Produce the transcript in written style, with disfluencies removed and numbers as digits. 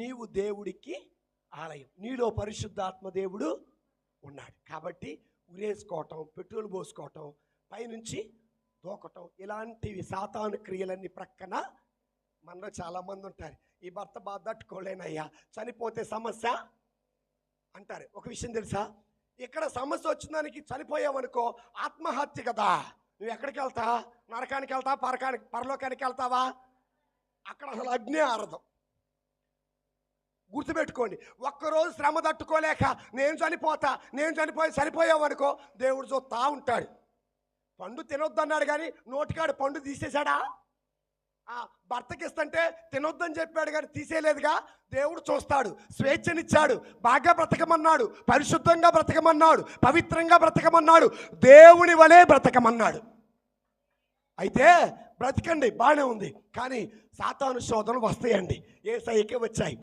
నీవు దేవుడికి ఆలయం, నీలో పరిశుద్ధాత్మ దేవుడు ఉన్నాడు. కాబట్టి ఉరేసుకోవటం, పెట్రోల్ పోసుకోవటం, పైనుంచి దూకటం, ఇలాంటివి సాతాను క్రియలన్నీ ప్రక్కన మనలో చాలామంది ఉంటారు. ఈ భర్త బాధ తట్టుకోలేనయ్యా, చనిపోతే సమస్య అంటారు. ఒక విషయం తెలుసా, ఇక్కడ సమస్య వచ్చిందానికి చనిపోయావనుకో ఆత్మహత్య కదా. నువ్వు ఎక్కడికి వెళ్తా? నరకానికి వెళ్తా, పరలోకానికి వెళ్తావా? అక్కడ అసలు అగ్ని ఆరదం. గుర్తుపెట్టుకోండి, ఒక్కరోజు శ్రమ తట్టుకోలేక నేను చనిపోయి సరిపోయావనుకో దేవుడు చూస్తా ఉంటాడు. పండు తినొద్దన్నాడు కానీ నోటికాడు పండు తీసేశాడా? భర్తకి ఇస్తుంటే తినొద్దని చెప్పాడు కానీ తీసేయలేదుగా. దేవుడు చూస్తాడు, స్వేచ్ఛనిచ్చాడు, బాగా బ్రతకమన్నాడు, పరిశుద్ధంగా బ్రతకమన్నాడు, పవిత్రంగా బ్రతకమన్నాడు, దేవుని వలె బ్రతకమన్నాడు. అయితే బ్రతకండి, బాగానే ఉంది. కానీ సాతాను శోధనలు వస్తాయండి, యేసయ్యకే వచ్చాయి.